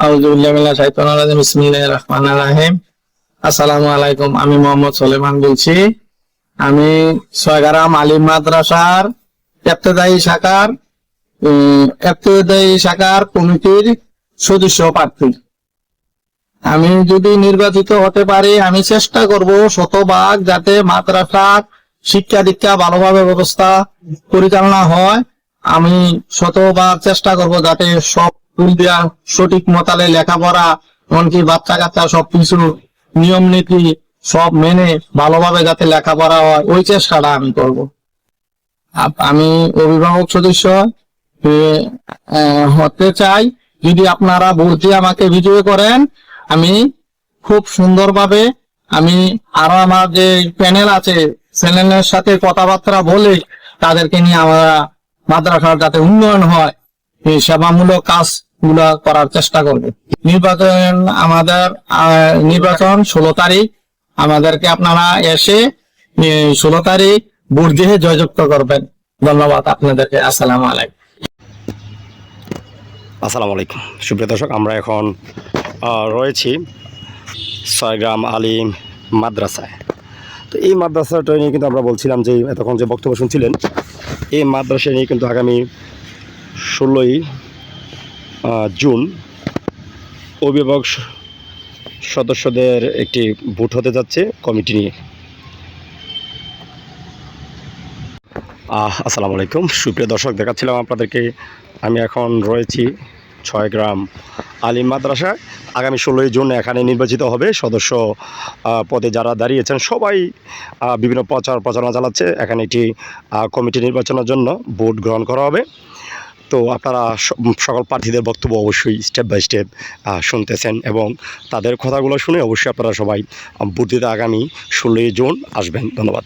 আউযুবিল্লাহি মিনাশ শাইতানির রাজিম। বিসমিল্লাহির রহমানির রহিম। আসসালামু আলাইকুম। আমি মোহাম্মদ সুলাইমান বলছি। আমি ছয়গ্রাম আলিম মাদ্রাসার ইবতেদায়ী শাখার কমিটির সদস্য প্রার্থী। আমি যদি নির্বাচিত হতে পারি, আমি চেষ্টা করব শতভাগ যাতে মাদ্রাসার শিক্ষা দীক্ষা ভালোভাবে ব্যবস্থা পরিচালনা হয়। আমি শতভাগ চেষ্টা করব যাতে সব স্কুল দিয়া সঠিক মতালে লেখাপড়া, এমনকি বাচ্চা কাচ্চা সবকিছু নিয়ম নীতি সব মেনে ভালোভাবে যাতে লেখাপড়া হয়, ওই চেষ্টাটা আমি করব। আমি অভিভাবক সদস্য হতে চাই। যদি আপনারা ভোট দিয়ে আমাকে বিজয়ী করেন, আমি খুব সুন্দরভাবে আমি আরো আমার যে প্যানেল আছে, প্যানেলের সাথে কথাবার্তা বলে তাদেরকে নিয়ে আমরা মাদ্রাসার যাতে উন্নয়ন হয়, এই সেবামূলক কাজগুলো করার চেষ্টা করব। নির্বাচন 16 তারিখ। আমাদেরকে আপনারা এসে 16 তারিখ ভোট দিয়ে জয়যুক্ত করবেন। ধন্যবাদ আপনাদেরকে। আসসালামু আলাইকুম। আসসালামু আলাইকুম সুপ্রিয় দর্শক, আমরা এখন রয়েছি ছয়গ্রাম আলিম মাদ্রাসায়। তো এই মাদ্রাসাটা নিয়ে কিন্তু আমরা বলছিলাম যে এতক্ষণ যে বক্তব্য শুনছিলেন, এই মাদ্রাসা নিয়ে কিন্তু আগামী 16ই জুন অভিভাবক সদস্যদের একটি ভোট হতে যাচ্ছে কমিটি নিয়ে। আসসালামু আলাইকুম সুপ্রিয় দর্শক, দেখাচ্ছিলাম আপনাদেরকে আমি এখন রয়েছি ছয়গ্রাম আলিম মাদ্রাসায়। আগামী 16ই জুন এখানে নির্বাচিত হবে সদস্য পদে যারা দাঁড়িয়েছেন সবাই বিভিন্ন প্রচারণা চালাচ্ছে। এখানে একটি কমিটি নির্বাচনের জন্য ভোট গ্রহণ করা হবে। তো আপনারা সকল প্রার্থীদের বক্তব্য অবশ্যই স্টেপ বাই স্টেপ শুনতেছেন এবং তাদের কথাগুলো শুনে অবশ্যই আপনারা সবাই ভোট দিতে আগামী 16ই জুন আসবেন। ধন্যবাদ।